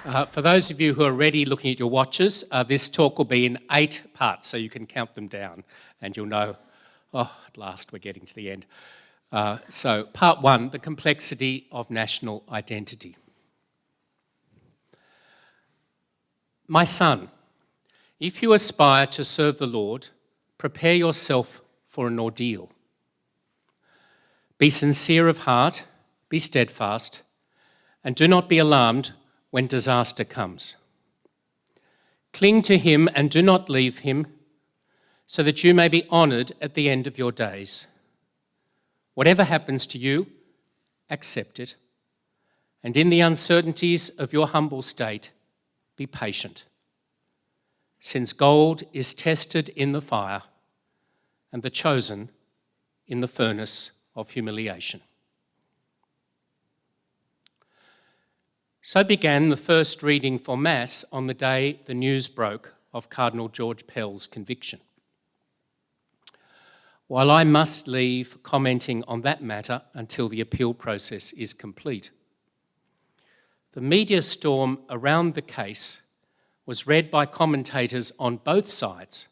For those of you who are already looking at your watches, this talk will be in 8 parts, so you can count them down and you'll know, at last we're getting to the end. So part 1, the complexity of national identity. My son, if you aspire to serve the Lord, prepare yourself for an ordeal. Be sincere of heart, be steadfast, and do not be alarmed when disaster comes. Cling to him and do not leave him, so that you may be honoured at the end of your days. Whatever happens to you, accept it, and in the uncertainties of your humble state, be patient. Since gold is tested in the fire, and the chosen in the furnace of humiliation. So began the first reading for Mass on the day the news broke of Cardinal George Pell's conviction. While I must leave commenting on that matter until the appeal process is complete, the media storm around the case was read by commentators on both sides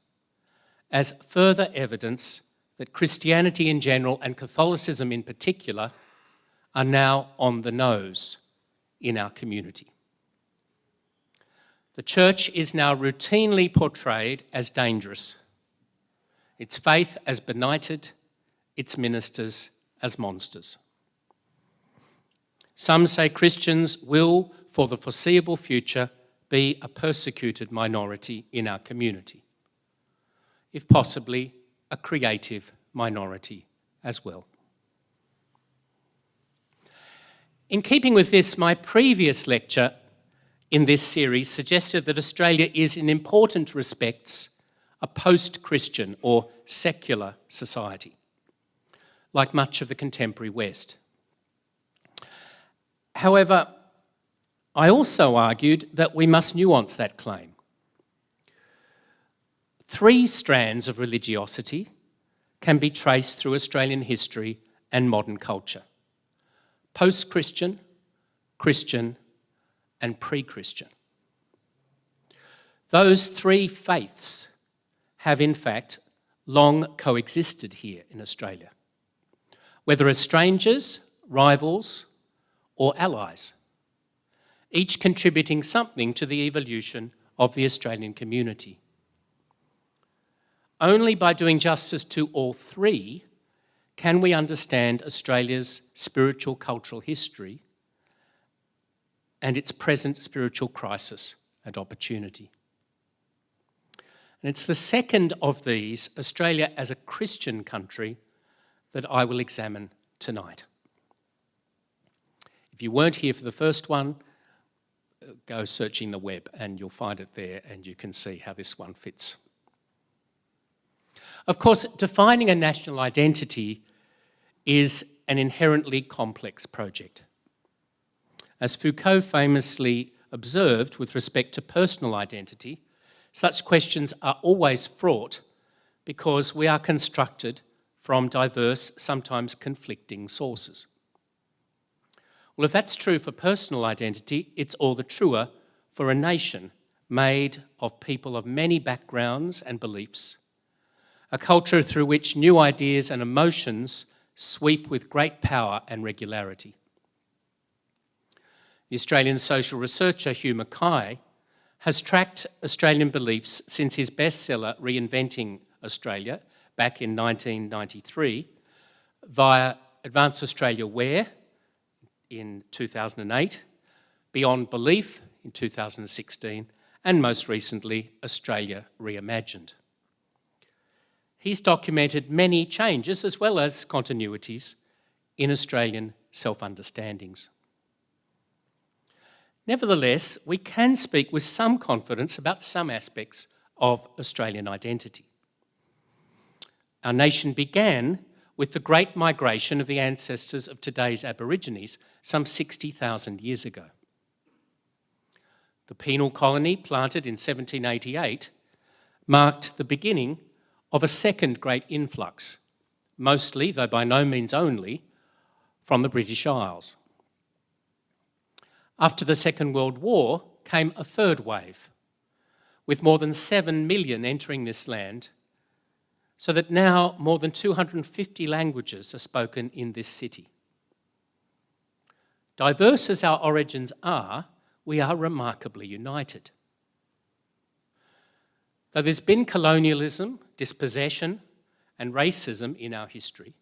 as further evidence that Christianity in general and Catholicism in particular are now on the nose in our community. The church is now routinely portrayed as dangerous, its faith as benighted, its ministers as monsters. Some say Christians will, for the foreseeable future, be a persecuted minority in our community, if possibly a creative minority as well. In keeping with this, my previous lecture in this series suggested that Australia is, in important respects, a post-Christian or secular society, like much of the contemporary West. However, I also argued that we must nuance that claim. 3 strands of religiosity can be traced through Australian history and modern culture: post-Christian, Christian, and pre-Christian. Those 3 faiths have in fact long coexisted here in Australia, whether as strangers, rivals, or allies, each contributing something to the evolution of the Australian community. Only by doing justice to all 3 can we understand Australia's spiritual cultural history and its present spiritual crisis and opportunity. And it's the second of these, Australia as a Christian country, that I will examine tonight. If you weren't here for the first one, go searching the web and you'll find it there and you can see how this one fits. Of course, defining a national identity is an inherently complex project. As Foucault famously observed with respect to personal identity, such questions are always fraught because we are constructed from diverse, sometimes conflicting sources. Well, if that's true for personal identity, it's all the truer for a nation made of people of many backgrounds and beliefs, a culture through which new ideas and emotions sweep with great power and regularity. The Australian social researcher Hugh Mackay has tracked Australian beliefs since his bestseller Reinventing Australia back in 1993 via Advance Australia Where in 2008, Beyond Belief in 2016, and most recently Australia Reimagined. He's documented many changes as well as continuities in Australian self-understandings. Nevertheless, we can speak with some confidence about some aspects of Australian identity. Our nation began with the great migration of the ancestors of today's Aborigines some 60,000 years ago. The penal colony, planted in 1788, marked the beginning of a second great influx, mostly, though by no means only, from the British Isles. After the Second World War came a third wave, with more than 7 million entering this land, so that now more than 250 languages are spoken in this city. Diverse as our origins are, we are remarkably united. Though there's been colonialism, dispossession, and racism in our history,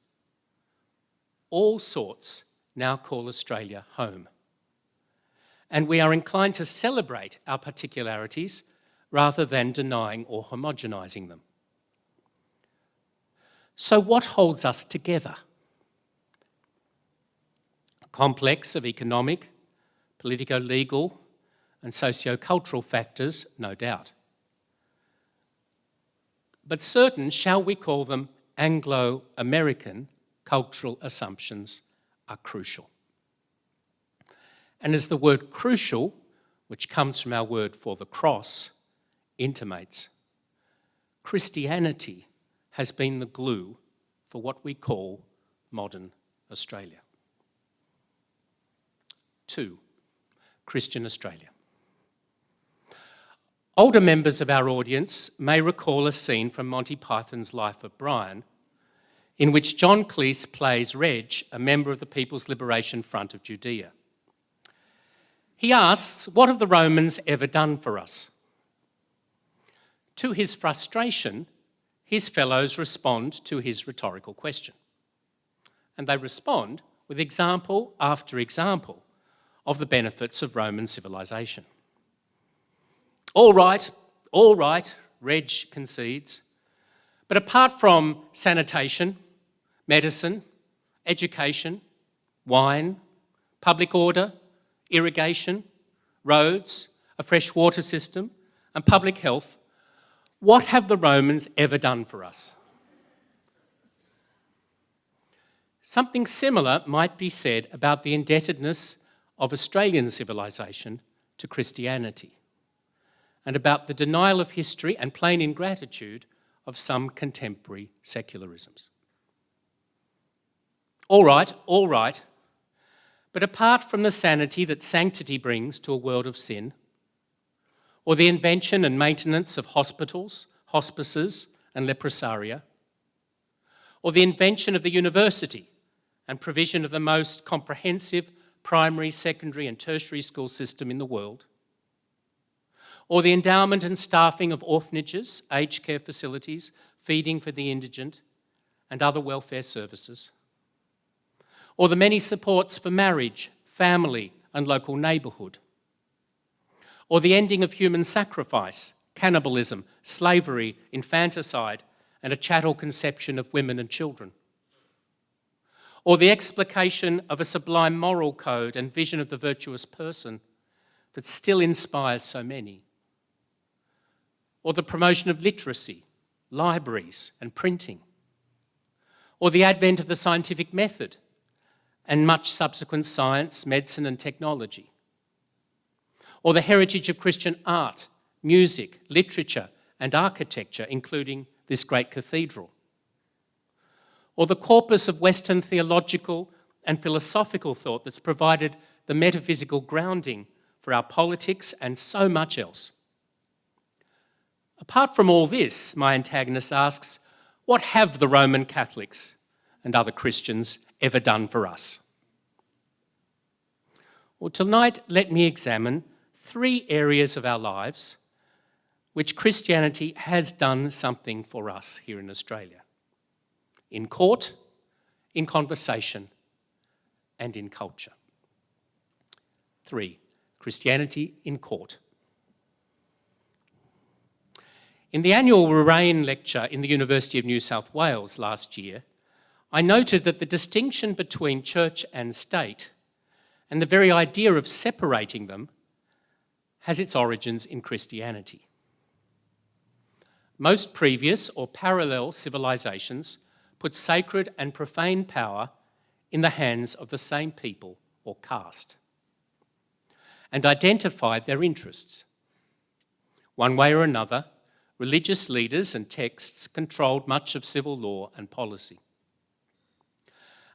all sorts now call Australia home. And we are inclined to celebrate our particularities rather than denying or homogenising them. So what holds us together? A complex of economic, politico-legal, and socio-cultural factors, no doubt. But certain, shall we call them Anglo-American, cultural assumptions are crucial. And as the word crucial, which comes from our word for the cross, intimates, Christianity has been the glue for what we call modern Australia. 2. Christian Australia. Older members of our audience may recall a scene from Monty Python's Life of Brian, in which John Cleese plays Reg, a member of the People's Liberation Front of Judea. He asks, what have the Romans ever done for us? To his frustration, his fellows respond to his rhetorical question. And they respond with example after example of the benefits of Roman civilization. All right, Reg concedes. But apart from sanitation, medicine, education, wine, public order, irrigation, roads, a fresh water system, and public health, what have the Romans ever done for us? Something similar might be said about the indebtedness of Australian civilization to Christianity, and about the denial of history and plain ingratitude of some contemporary secularisms. All right, but apart from the sanity that sanctity brings to a world of sin, or the invention and maintenance of hospitals, hospices, and leprosaria, or the invention of the university and provision of the most comprehensive primary, secondary, and tertiary school system in the world, or the endowment and staffing of orphanages, aged care facilities, feeding for the indigent, and other welfare services, or the many supports for marriage, family, and local neighbourhood, or the ending of human sacrifice, cannibalism, slavery, infanticide, and a chattel conception of women and children, or the explication of a sublime moral code and vision of the virtuous person that still inspires so many, or the promotion of literacy, libraries, and printing, or the advent of the scientific method and much subsequent science, medicine, and technology, or the heritage of Christian art, music, literature, and architecture, including this great cathedral, or the corpus of Western theological and philosophical thought that's provided the metaphysical grounding for our politics and so much else. Apart from all this, my antagonist asks, what have the Roman Catholics and other Christians ever done for us? Well, tonight, let me examine 3 areas of our lives which Christianity has done something for us here in Australia. In court, in conversation, and in culture. 3. Christianity in court. In the annual Warrain lecture in the University of New South Wales last year, I noted that the distinction between church and state and the very idea of separating them has its origins in Christianity. Most previous or parallel civilizations put sacred and profane power in the hands of the same people or caste and identified their interests. One way or another, religious leaders and texts controlled much of civil law and policy.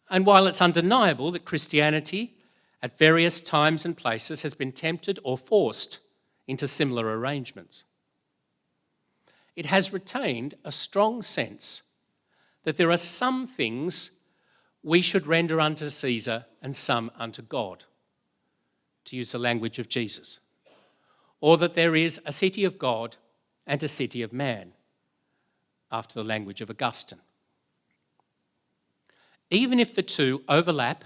And while it's undeniable that Christianity at various times and places has been tempted or forced into similar arrangements. It has retained a strong sense that there are some things we should render unto Caesar and some unto God, to use the language of Jesus, or that there is a city of God and a city of man, after the language of Augustine. Even if the two overlap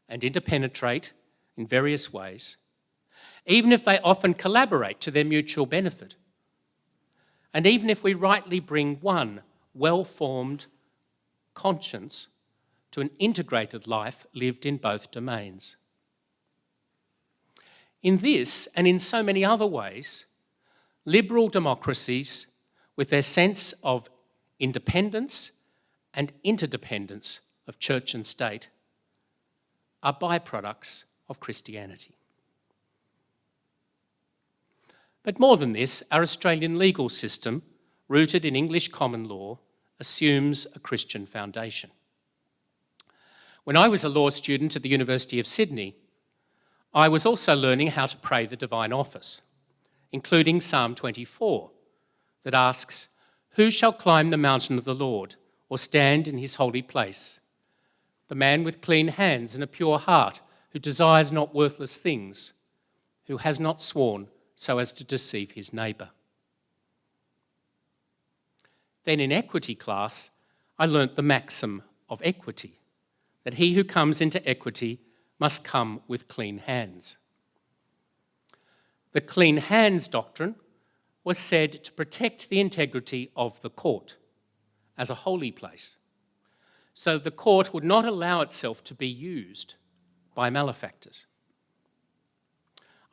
and interpenetrate in various ways, even if they often collaborate to their mutual benefit, and even if we rightly bring one well-formed conscience to an integrated life lived in both domains. In this, and in so many other ways, liberal democracies, with their sense of independence and interdependence of church and state, are byproducts of Christianity. But more than this, our Australian legal system, rooted in English common law, assumes a Christian foundation. When I was a law student at the University of Sydney, I was also learning how to pray the divine office, including Psalm 24, that asks, "Who shall climb the mountain of the Lord, or stand in his holy place? The man with clean hands and a pure heart, who desires not worthless things, who has not sworn so as to deceive his neighbour." Then in equity class, I learnt the maxim of equity, that he who comes into equity must come with clean hands. The clean hands doctrine was said to protect the integrity of the court as a holy place, so the court would not allow itself to be used by malefactors.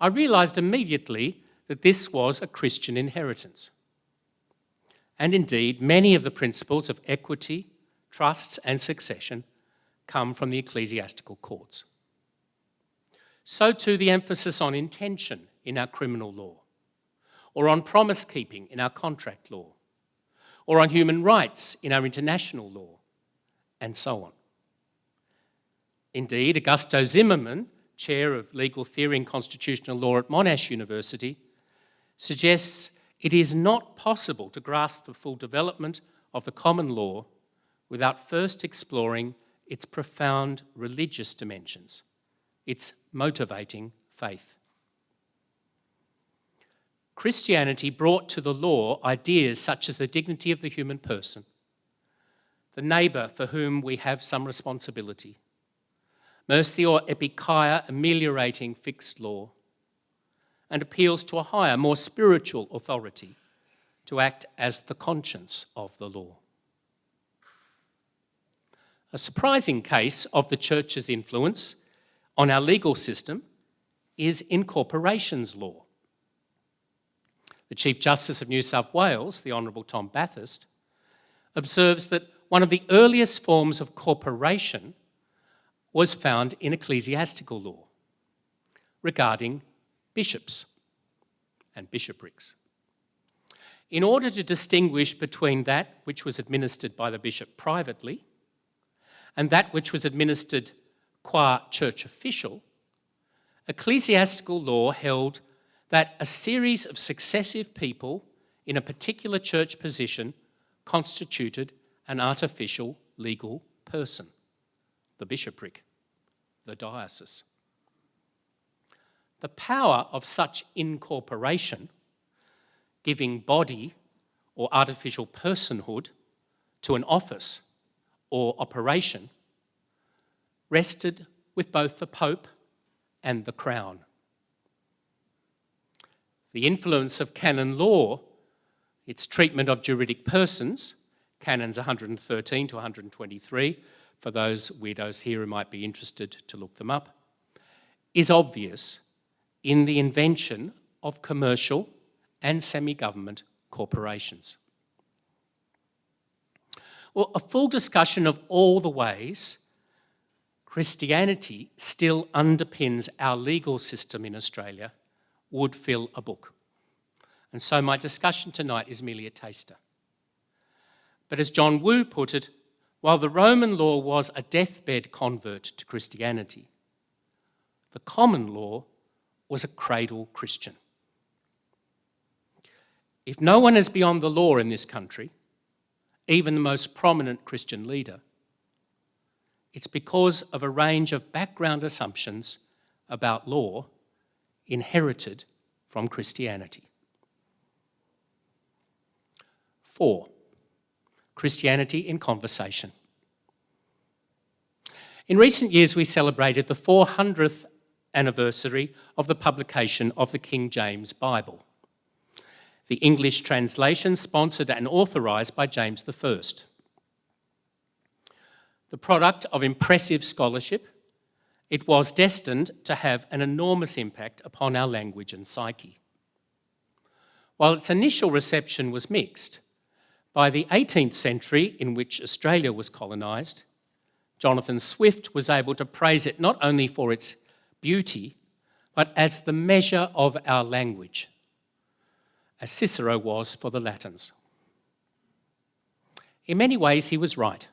I realised immediately that this was a Christian inheritance. And indeed, many of the principles of equity, trusts and succession come from the ecclesiastical courts. So too the emphasis on intention in our criminal law, or on promise-keeping in our contract law, or on human rights in our international law, and so on. Indeed, Augusto Zimmermann, Chair of Legal Theory and Constitutional Law at Monash University, suggests it is not possible to grasp the full development of the common law without first exploring its profound religious dimensions, its motivating faith. Christianity brought to the law ideas such as the dignity of the human person, the neighbour for whom we have some responsibility, mercy or epikeia ameliorating fixed law, and appeals to a higher, more spiritual authority to act as the conscience of the law. A surprising case of the Church's influence on our legal system is in corporations law. The Chief Justice of New South Wales, the Honourable Tom Bathurst, observes that one of the earliest forms of corporation was found in ecclesiastical law regarding bishops and bishoprics. In order to distinguish between that which was administered by the bishop privately and that which was administered qua church official, ecclesiastical law held that a series of successive people in a particular church position constituted an artificial legal person, the bishopric, the diocese. The power of such incorporation, giving body or artificial personhood to an office or operation, rested with both the Pope and the Crown. The influence of canon law, its treatment of juridic persons, canons 113 to 123, for those weirdos here who might be interested to look them up, is obvious in the invention of commercial and semi-government corporations. Well, a full discussion of all the ways Christianity still underpins our legal system in Australia would fill a book. And so my discussion tonight is merely a taster. But as John Wu put it, while the Roman law was a deathbed convert to Christianity, the common law was a cradle Christian. If no one is beyond the law in this country, even the most prominent Christian leader, it's because of a range of background assumptions about law inherited from Christianity. 4. Christianity in conversation. In recent years, we celebrated the 400th anniversary of the publication of the King James Bible, the English translation sponsored and authorised by James I. The product of impressive scholarship, it was destined to have an enormous impact upon our language and psyche. While its initial reception was mixed, by the 18th century, in which Australia was colonised, Jonathan Swift was able to praise it not only for its beauty, but as the measure of our language, as Cicero was for the Latins. In many ways, he was right.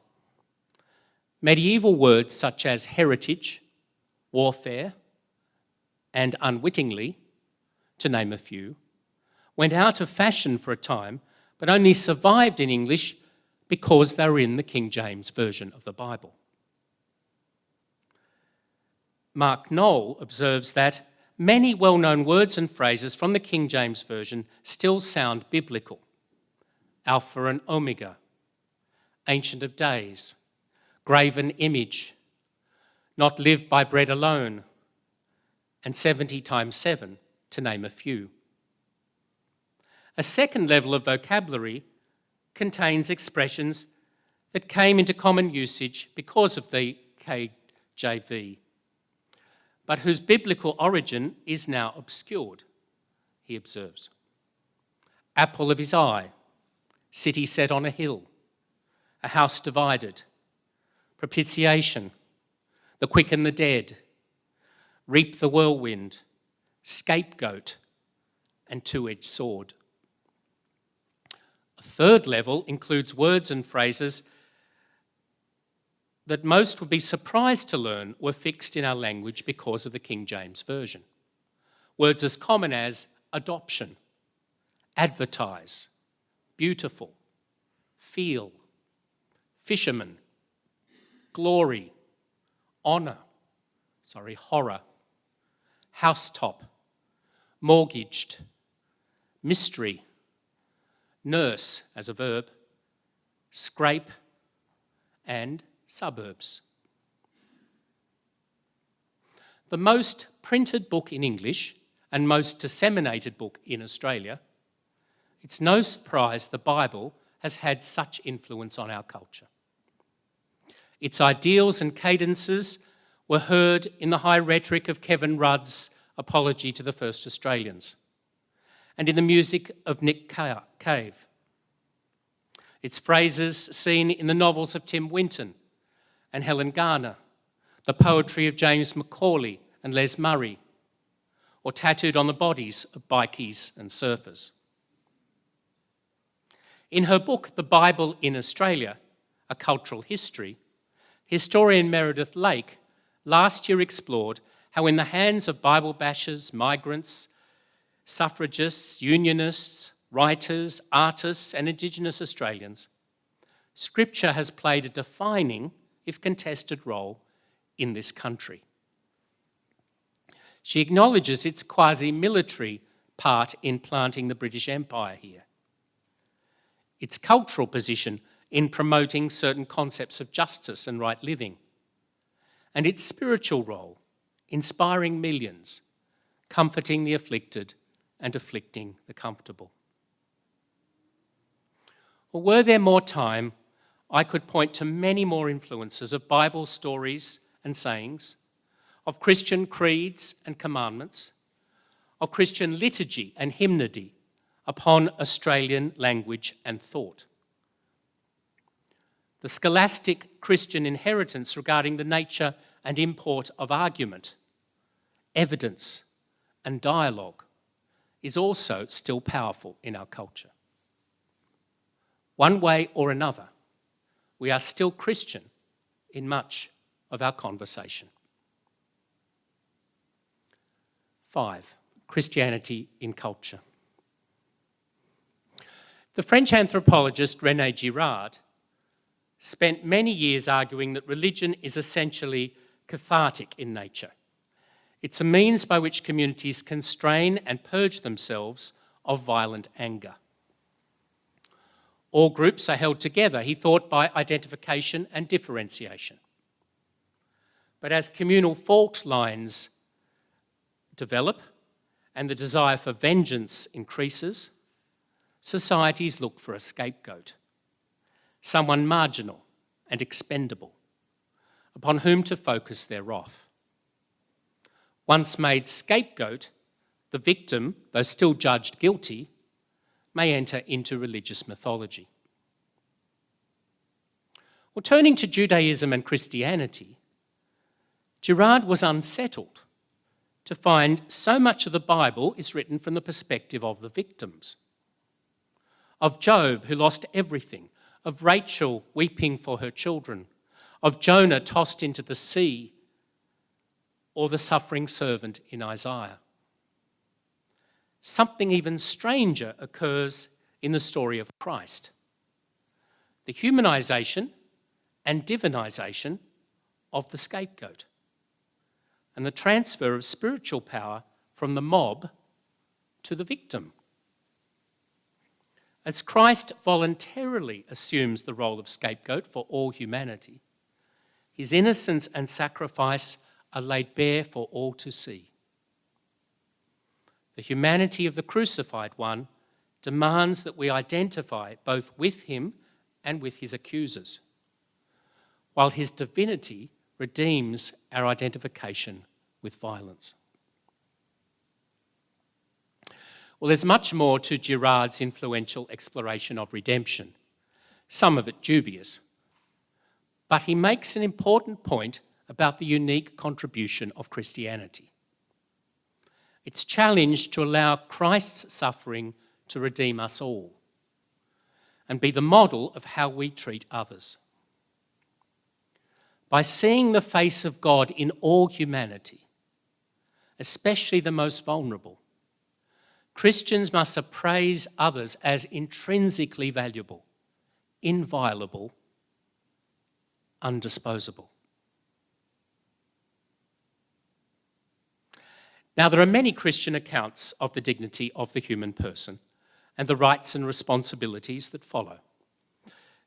Medieval words such as heritage, warfare, and unwittingly, to name a few, went out of fashion for a time, but only survived in English because they were in the King James Version of the Bible. Mark Knoll observes that many well-known words and phrases from the King James Version still sound biblical. Alpha and Omega, Ancient of Days, graven image, not live by bread alone, and 70 times 7, to name a few. A second level of vocabulary contains expressions that came into common usage because of the KJV, but whose biblical origin is now obscured, he observes. Apple of his eye, city set on a hill, a house divided, propitiation, the quick and the dead, reap the whirlwind, scapegoat, and two-edged sword. A third level includes words and phrases that most would be surprised to learn were fixed in our language because of the King James Version. Words as common as adoption, advertise, beautiful, feel, fisherman, glory, horror, housetop, mortgaged, mystery, nurse as a verb, scrape, and suburbs. The most printed book in English and most disseminated book in Australia, it's no surprise the Bible has had such influence on our culture. Its ideals and cadences were heard in the high rhetoric of Kevin Rudd's Apology to the First Australians and in the music of Nick Cave. Its phrases seen in the novels of Tim Winton and Helen Garner, the poetry of James Macaulay and Les Murray, or tattooed on the bodies of bikies and surfers. In her book, The Bible in Australia, A Cultural History, historian Meredith Lake last year explored how in the hands of Bible bashers, migrants, suffragists, unionists, writers, artists, and Indigenous Australians, Scripture has played a defining, if contested, role in this country. She acknowledges its quasi-military part in planting the British Empire here, its cultural position in promoting certain concepts of justice and right living, and its spiritual role, inspiring millions, comforting the afflicted and afflicting the comfortable. Or were there more time, I could point to many more influences of Bible stories and sayings, of Christian creeds and commandments, of Christian liturgy and hymnody upon Australian language and thought. The scholastic Christian inheritance regarding the nature and import of argument, evidence, and dialogue is also still powerful in our culture. One way or another, we are still Christian in much of our conversation. 5. Christianity in culture. The French anthropologist René Girard spent many years arguing that religion is essentially cathartic in nature. It's a means by which communities constrain and purge themselves of violent anger. All groups are held together, he thought, by identification and differentiation. But as communal fault lines develop and the desire for vengeance increases, societies look for a scapegoat, someone marginal and expendable, upon whom to focus their wrath. Once made scapegoat, the victim, though still judged guilty, may enter into religious mythology. Well, turning to Judaism and Christianity, Girard was unsettled to find so much of the Bible is written from the perspective of the victims. Of Job, who lost everything, of Rachel weeping for her children, of Jonah tossed into the sea, or the suffering servant in Isaiah. Something even stranger occurs in the story of Christ. The humanisation and divinisation of the scapegoat, and the transfer of spiritual power from the mob to the victim. As Christ voluntarily assumes the role of scapegoat for all humanity, his innocence and sacrifice are laid bare for all to see. The humanity of the crucified one demands that we identify both with him and with his accusers, while his divinity redeems our identification with violence. Well, there's much more to Girard's influential exploration of redemption, some of it dubious, but he makes an important point about the unique contribution of Christianity. It's challenged to allow Christ's suffering to redeem us all and be the model of how we treat others. By seeing the face of God in all humanity, especially the most vulnerable, Christians must appraise others as intrinsically valuable, inviolable, undisposable. Now, there are many Christian accounts of the dignity of the human person and the rights and responsibilities that follow.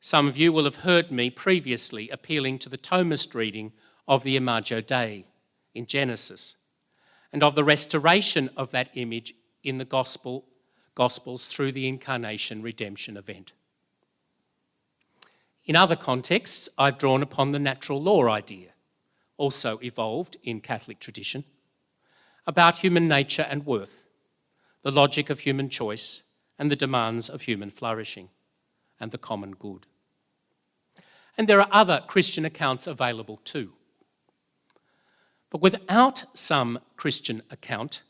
Some of you will have heard me previously appealing to the Thomist reading of the Imago Dei in Genesis and of the restoration of that image in the Gospels through the incarnation redemption event. In other contexts, I've drawn upon the natural law idea, also evolved in Catholic tradition, about human nature and worth, the logic of human choice, and the demands of human flourishing and the common good. And there are other Christian accounts available too. But without some Christian account,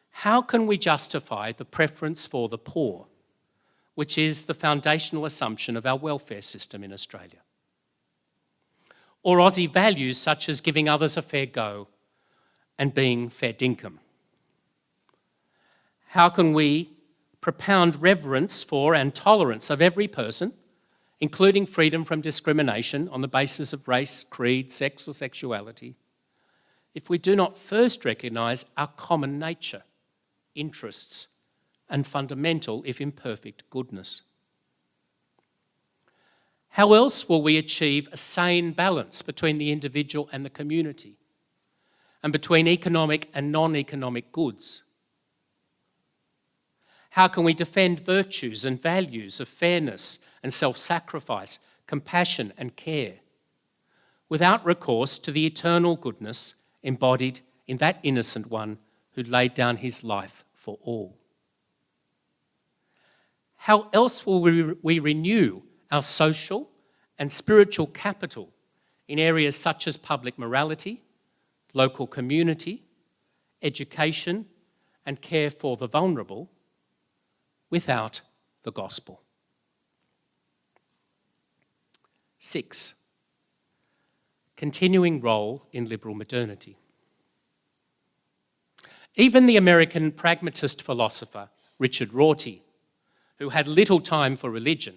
how can we justify the preference for the poor, which is the foundational assumption of our welfare system in Australia? Or Aussie values such as giving others a fair go and being fair dinkum? How can we propound reverence for and tolerance of every person, including freedom from discrimination on the basis of race, creed, sex or sexuality, if we do not first recognise our common nature, interests and fundamental, if imperfect, goodness? How else will we achieve a sane balance between the individual and the community, and between economic and non-economic goods? How can we defend virtues and values of fairness and self-sacrifice, compassion and care, without recourse to the eternal goodness embodied in that innocent one who laid down his life for all? How else will we renew our social and spiritual capital in areas such as public morality, local community, education, and care for the vulnerable without the gospel? 6. Continuing role in liberal modernity. Even the American pragmatist philosopher Richard Rorty, who had little time for religion,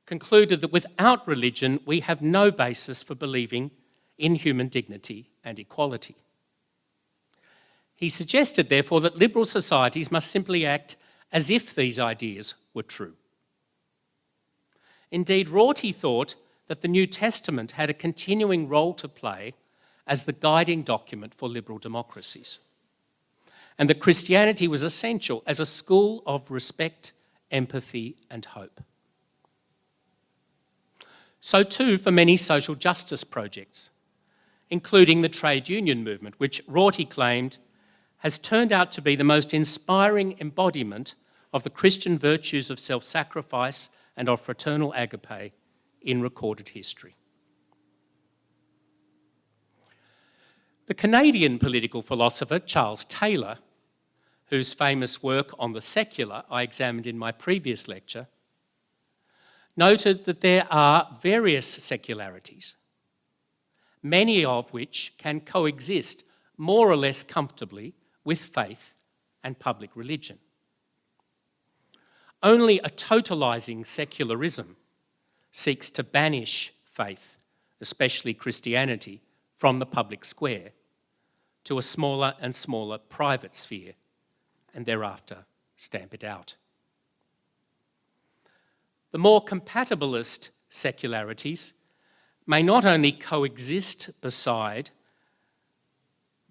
concluded that without religion we have no basis for believing in human dignity and equality. He suggested, therefore, that liberal societies must simply act as if these ideas were true. Indeed, Rorty thought that the New Testament had a continuing role to play as the guiding document for liberal democracies, and that Christianity was essential as a school of respect, empathy, and hope. So too for many social justice projects, including the trade union movement, which Rorty claimed has turned out to be the most inspiring embodiment of the Christian virtues of self-sacrifice and of fraternal agape in recorded history. The Canadian political philosopher Charles Taylor, whose famous work on the secular I examined in my previous lecture, noted that there are various secularities, many of which can coexist more or less comfortably with faith and public religion. Only a totalising secularism seeks to banish faith, especially Christianity, from the public square to a smaller and smaller private sphere, and thereafter stamp it out. The more compatibilist secularities may not only coexist beside,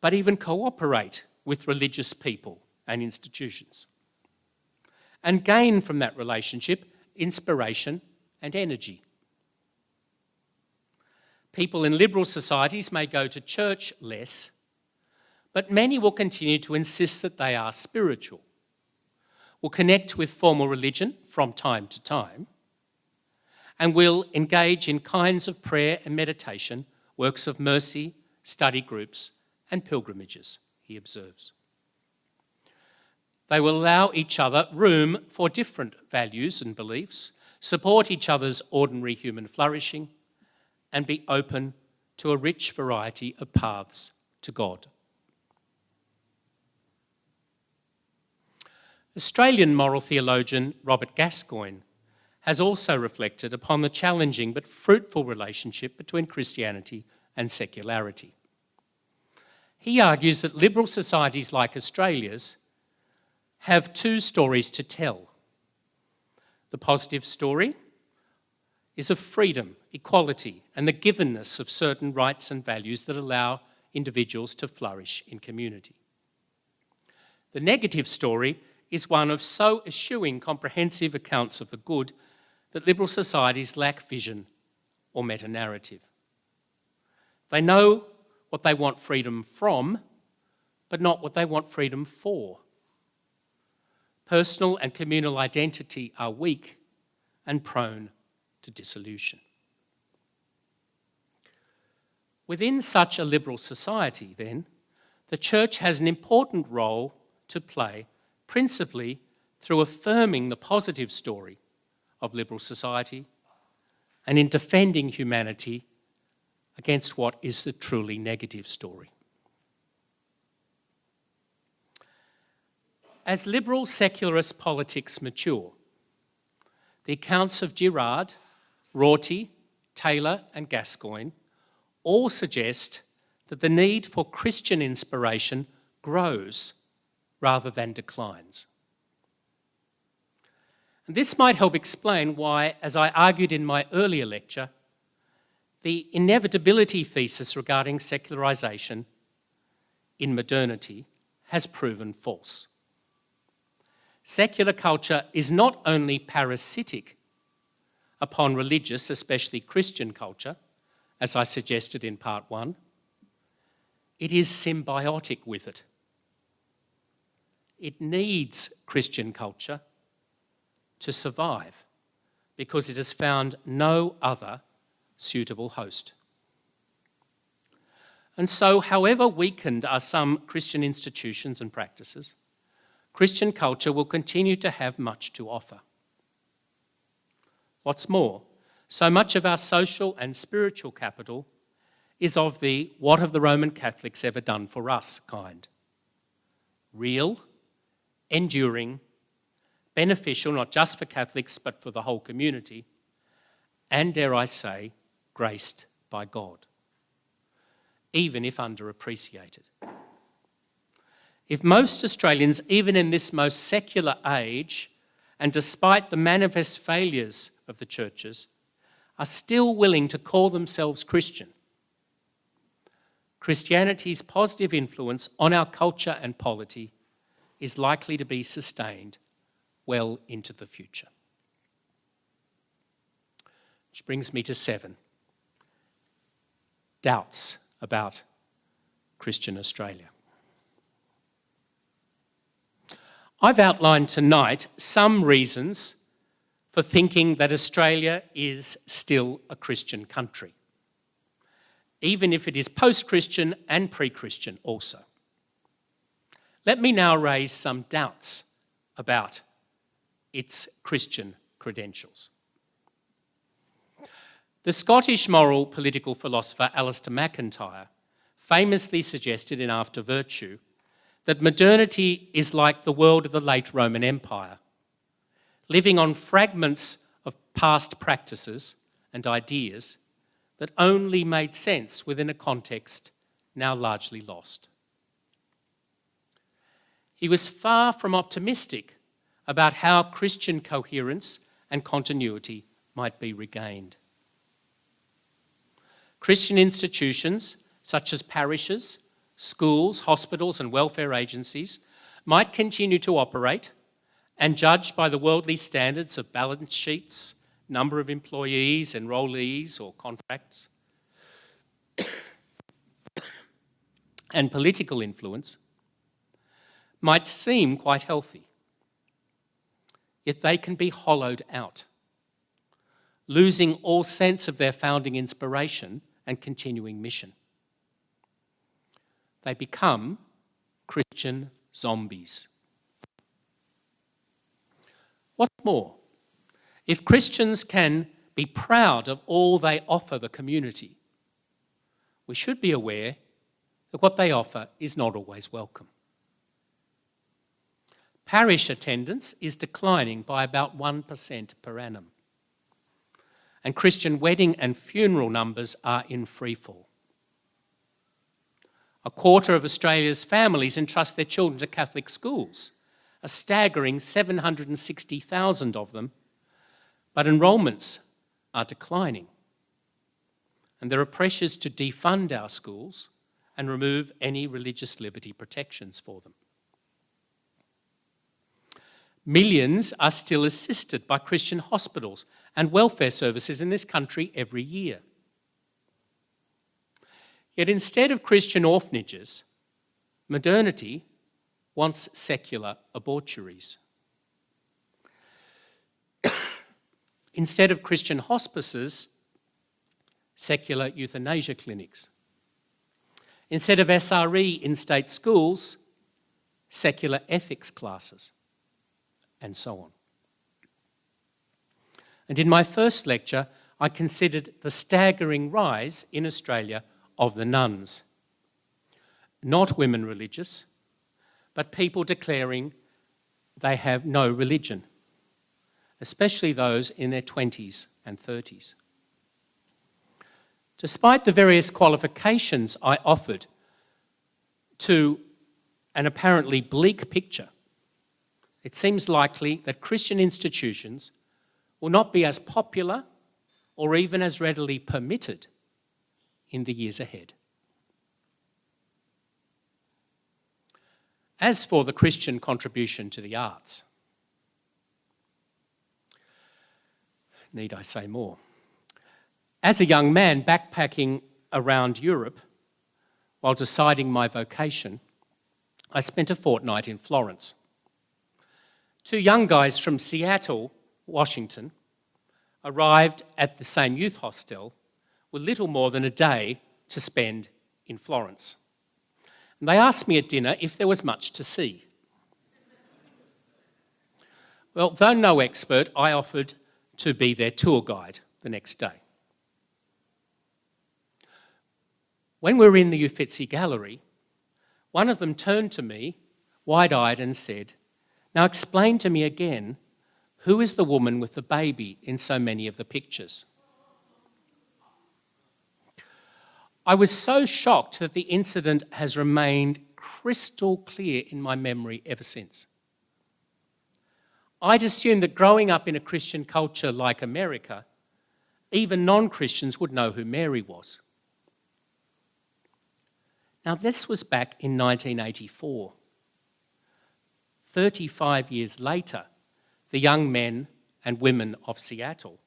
but even cooperate with religious people and institutions, and gain from that relationship inspiration and energy. People in liberal societies may go to church less, but many will continue to insist that they are spiritual, will connect with formal religion from time to time, and will engage in kinds of prayer and meditation, works of mercy, study groups, and pilgrimages, he observes. They will allow each other room for different values and beliefs, support each other's ordinary human flourishing, and be open to a rich variety of paths to God. Australian moral theologian Robert Gascoigne has also reflected upon the challenging but fruitful relationship between Christianity and secularity. He argues that liberal societies like Australia's have two stories to tell. The positive story is of freedom, equality, and the givenness of certain rights and values that allow individuals to flourish in community. The negative story is one of so eschewing comprehensive accounts of the good that liberal societies lack vision or meta-narrative. They know what they want freedom from, but not what they want freedom for. Personal and communal identity are weak and prone to dissolution. Within such a liberal society, then, the Church has an important role to play, principally through affirming the positive story of liberal society and in defending humanity against what is the truly negative story. As liberal secularist politics mature, the accounts of Girard, Rorty, Taylor and Gascoigne all suggest that the need for Christian inspiration grows rather than declines. And this might help explain why, as I argued in my earlier lecture, the inevitability thesis regarding secularisation in modernity has proven false. Secular culture is not only parasitic upon religious, especially Christian culture, as I suggested in part 1, it is symbiotic with it. It needs Christian culture to survive because it has found no other suitable host. And so, however weakened are some Christian institutions and practices, Christian culture will continue to have much to offer. What's more, so much of our social and spiritual capital is of the "what have the Roman Catholics ever done for us" kind. Real, enduring, beneficial not just for Catholics but for the whole community, and, dare I say, graced by God, even if underappreciated. If most Australians, even in this most secular age, and despite the manifest failures of the churches, are still willing to call themselves Christian, Christianity's positive influence on our culture and polity is likely to be sustained well into the future. Which brings me to 7. Doubts about Christian Australia. I've outlined tonight some reasons for thinking that Australia is still a Christian country, even if it is post-Christian and pre-Christian also. Let me now raise some doubts about its Christian credentials. The Scottish moral political philosopher Alistair MacIntyre famously suggested in After Virtue that modernity is like the world of the late Roman Empire, living on fragments of past practices and ideas that only made sense within a context now largely lost. He was far from optimistic about how Christian coherence and continuity might be regained. Christian institutions such as parishes, schools, hospitals and welfare agencies might continue to operate and judged by the worldly standards of balance sheets, number of employees, enrollees or contracts, and political influence, might seem quite healthy. Yet they can be hollowed out, losing all sense of their founding inspiration and continuing mission. They become Christian zombies. What's more, if Christians can be proud of all they offer the community, we should be aware that what they offer is not always welcome. Parish attendance is declining by about 1% per annum, and Christian wedding and funeral numbers are in freefall. A quarter of Australia's families entrust their children to Catholic schools, a staggering 760,000 of them, but enrolments are declining. And there are pressures to defund our schools and remove any religious liberty protections for them. Millions are still assisted by Christian hospitals and welfare services in this country every year. Yet instead of Christian orphanages, modernity wants secular abortuaries. Instead of Christian hospices, secular euthanasia clinics. Instead of SRE in state schools, secular ethics classes, and so on. And in my first lecture, I considered the staggering rise in Australia of the nuns. Not women religious, but people declaring they have no religion, especially those in their 20s and 30s. Despite the various qualifications I offered to an apparently bleak picture, it seems likely that Christian institutions will not be as popular or even as readily permitted in the years ahead. As for the Christian contribution to the arts, need I say more? As a young man backpacking around Europe while deciding my vocation, I spent a fortnight in Florence. Two young guys from Seattle, Washington, arrived at the same youth hostel with little more than a day to spend in Florence. And they asked me at dinner if there was much to see. Well, though no expert, I offered to be their tour guide the next day. When we were in the Uffizi Gallery, one of them turned to me, wide-eyed, and said, Now explain to me again, who is the woman with the baby in so many of the pictures? I was so shocked that the incident has remained crystal clear in my memory ever since. I'd assumed that growing up in a Christian culture like America, even non-Christians would know who Mary was. Now, this was back in 1984. 35 years later, the young men and women of Seattle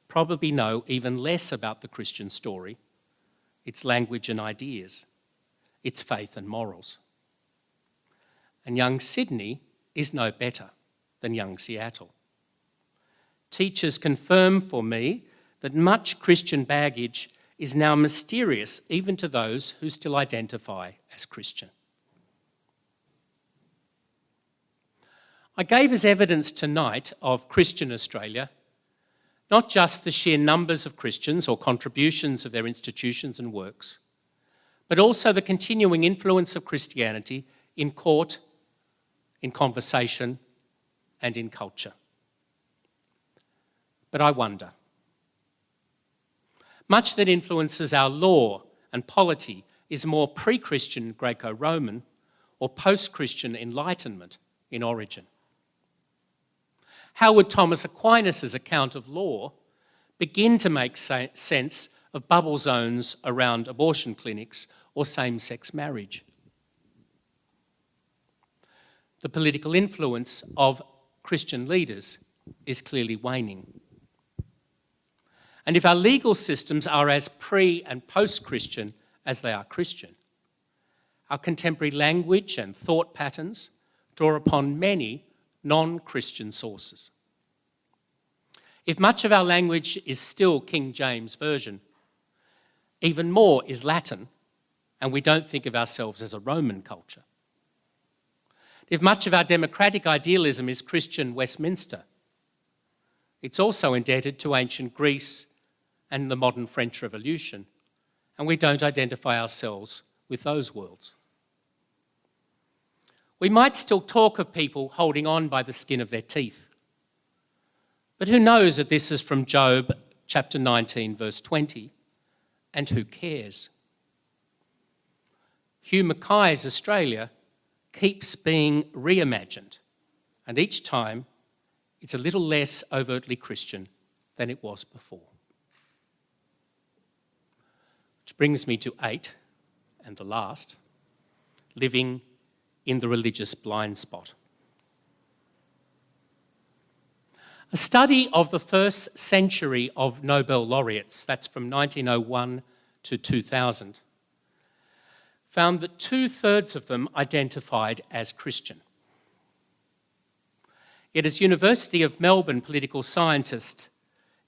probably know even less about the Christian story, its language and ideas, its faith and morals. And young Sydney is no better than young Seattle. Teachers confirm for me that much Christian baggage is now mysterious even to those who still identify as Christian. I gave as evidence tonight of Christian Australia not just the sheer numbers of Christians or contributions of their institutions and works, but also the continuing influence of Christianity in court, in conversation, and in culture. But I wonder, much that influences our law and polity is more pre-Christian Greco-Roman or post-Christian Enlightenment in origin. How would Thomas Aquinas' account of law begin to make sense of bubble zones around abortion clinics or same-sex marriage? The political influence of Christian leaders is clearly waning. And if our legal systems are as pre- and post-Christian as they are Christian, our contemporary language and thought patterns draw upon many non-Christian sources. If much of our language is still King James Version, even more is Latin, and we don't think of ourselves as a Roman culture. If much of our democratic idealism is Christian Westminster, it's also indebted to ancient Greece and the modern French Revolution, and we don't identify ourselves with those worlds. We might still talk of people holding on by the skin of their teeth, but who knows that this is from Job chapter 19, verse 20, and who cares? Hugh Mackay's Australia keeps being reimagined, and each time it's a little less overtly Christian than it was before. Which brings me to 8, and the last, living in the religious blind spot. A study of the first century of Nobel laureates, that's from 1901 to 2000, found that 2/3 of them identified as Christian. Yet as University of Melbourne political scientist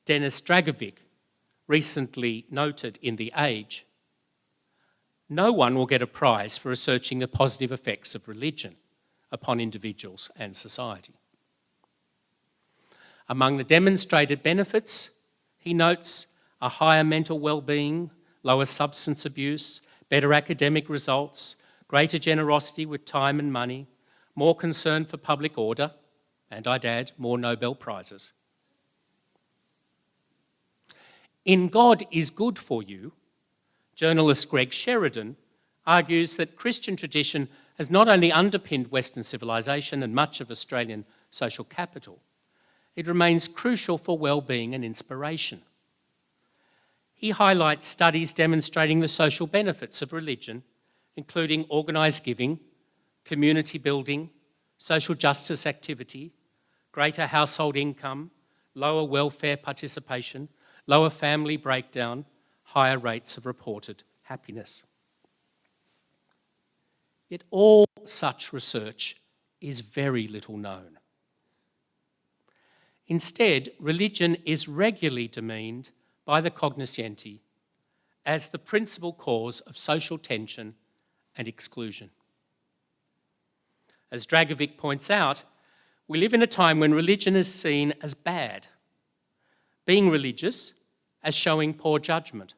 Denis Dragovic recently noted in The Age, no one will get a prize for researching the positive effects of religion upon individuals and society. Among the demonstrated benefits, he notes a higher mental well-being, lower substance abuse, better academic results, greater generosity with time and money, more concern for public order, and I'd add, more Nobel Prizes. In God is Good for You, journalist Greg Sheridan argues that Christian tradition has not only underpinned Western civilization and much of Australian social capital, it remains crucial for well-being and inspiration. He highlights studies demonstrating the social benefits of religion, including organised giving, community building, social justice activity, greater household income, lower welfare participation, lower family breakdown, higher rates of reported happiness. Yet all such research is very little known. Instead, religion is regularly demeaned by the cognoscenti as the principal cause of social tension and exclusion. As Dragovic points out, we live in a time when religion is seen as bad, being religious as showing poor judgment,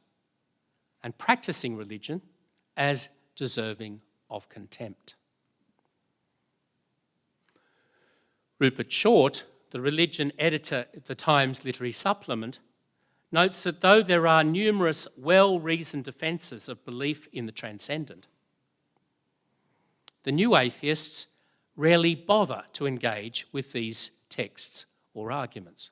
and practicing religion as deserving of contempt. Rupert Short, the religion editor at the Times Literary Supplement, notes that though there are numerous well-reasoned defences of belief in the transcendent, the new atheists rarely bother to engage with these texts or arguments.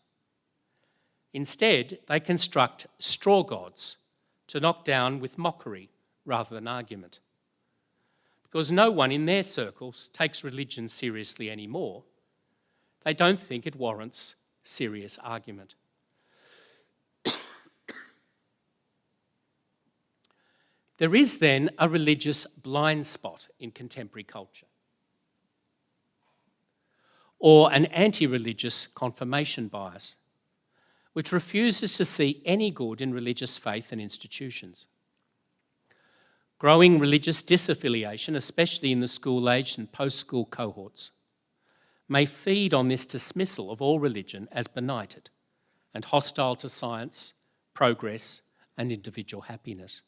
Instead, they construct straw gods to knock down with mockery rather than argument. Because no one in their circles takes religion seriously anymore, they don't think it warrants serious argument. There is then a religious blind spot in contemporary culture, or an anti-religious confirmation bias, which refuses to see any good in religious faith and institutions. Growing religious disaffiliation, especially in the school-aged and post-school cohorts, may feed on this dismissal of all religion as benighted and hostile to science, progress, and individual happiness.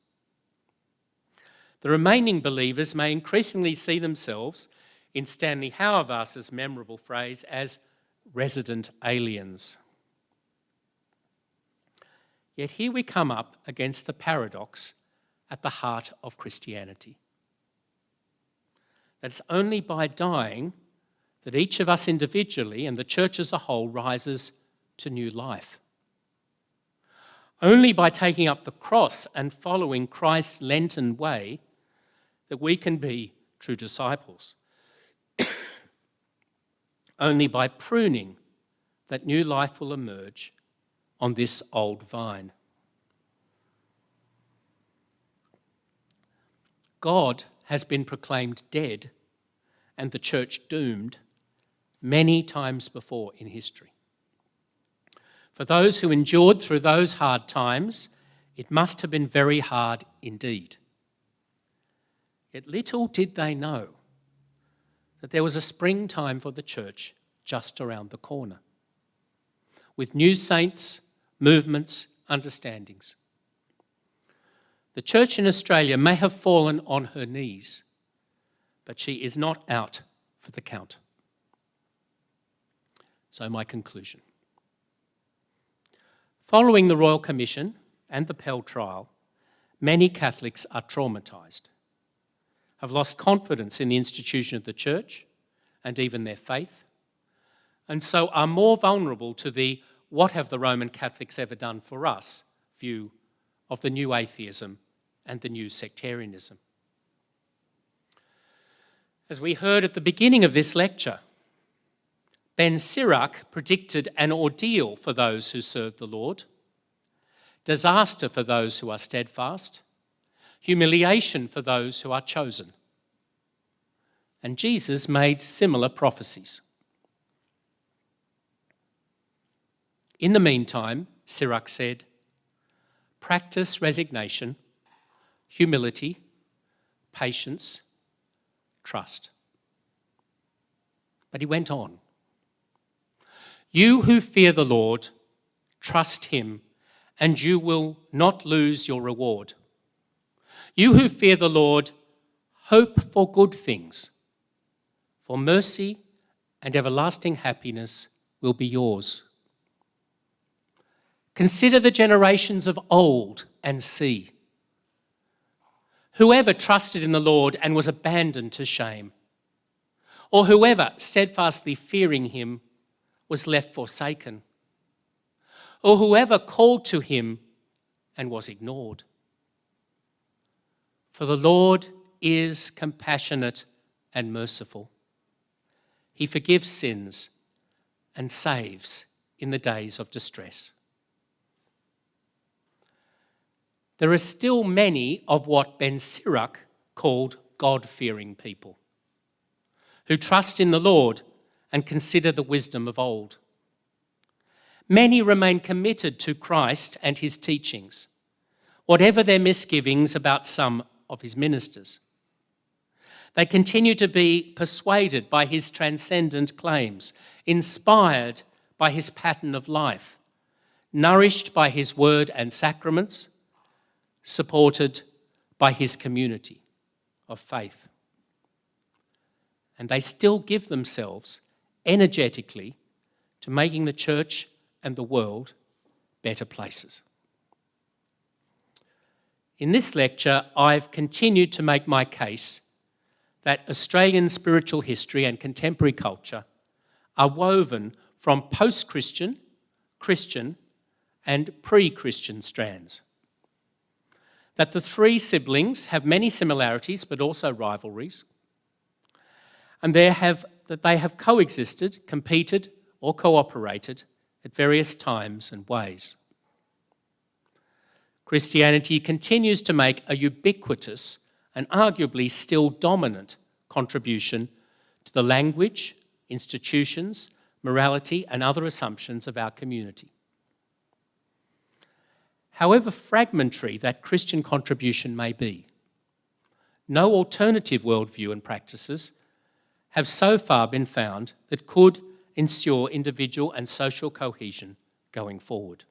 The remaining believers may increasingly see themselves, in Stanley Hauerwasser's memorable phrase, as resident aliens. Yet here we come up against the paradox at the heart of Christianity. That it's only by dying that each of us individually and the church as a whole rises to new life. Only by taking up the cross and following Christ's Lenten way that we can be true disciples. Only by pruning that new life will emerge on this old vine. God has been proclaimed dead and the church doomed many times before in history. For those who endured through those hard times, it must have been very hard indeed. Yet little did they know that there was a springtime for the church just around the corner, with new saints, movements, understandings. The church in Australia may have fallen on her knees, but she is not out for the count. So my conclusion. Following the Royal Commission and the Pell trial, many Catholics are traumatised, have lost confidence in the institution of the church and even their faith, and so are more vulnerable to the "what have the Roman Catholics ever done for us" view of the new atheism and the new sectarianism. As we heard at the beginning of this lecture, Ben Sirach predicted an ordeal for those who serve the Lord, disaster for those who are steadfast, humiliation for those who are chosen. And Jesus made similar prophecies. In the meantime, Sirach said, practice resignation, humility, patience, trust. But he went on. You who fear the Lord, trust him, and you will not lose your reward. You who fear the Lord, hope for good things, for mercy and everlasting happiness will be yours. Consider the generations of old and see. Whoever trusted in the Lord and was abandoned to shame, or whoever, steadfastly fearing him, was left forsaken, or whoever called to him and was ignored. For the Lord is compassionate and merciful. He forgives sins and saves in the days of distress. There are still many of what Ben Sirach called God-fearing people, who trust in the Lord and consider the wisdom of old. Many remain committed to Christ and his teachings, whatever their misgivings about some of his ministers. They continue to be persuaded by his transcendent claims, inspired by his pattern of life, nourished by his word and sacraments, supported by his community of faith. And they still give themselves energetically to making the church and the world better places. In this lecture, I've continued to make my case that Australian spiritual history and contemporary culture are woven from post-Christian, Christian, and pre-Christian strands. That the three siblings have many similarities but also rivalries, and that they have coexisted, competed, or cooperated at various times and ways. Christianity continues to make a ubiquitous and arguably still dominant contribution to the language, institutions, morality, and other assumptions of our community. However fragmentary that Christian contribution may be, no alternative worldview and practices have so far been found that could ensure individual and social cohesion going forward.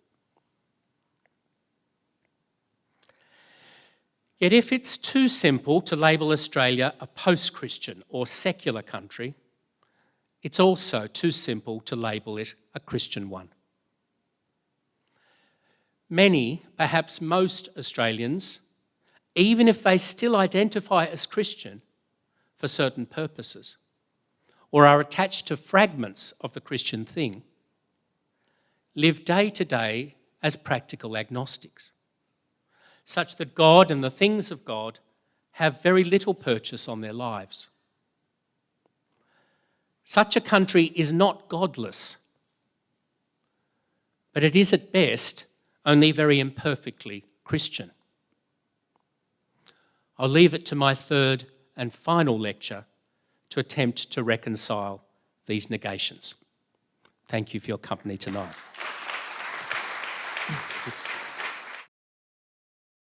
Yet if it's too simple to label Australia a post-Christian or secular country, it's also too simple to label it a Christian one. Many, perhaps most Australians, even if they still identify as Christian for certain purposes, or are attached to fragments of the Christian thing, live day to day as practical agnostics, such that God and the things of God have very little purchase on their lives. Such a country is not godless, but it is at best only very imperfectly Christian. I'll leave it to my third and final lecture to attempt to reconcile these negations. Thank you for your company tonight.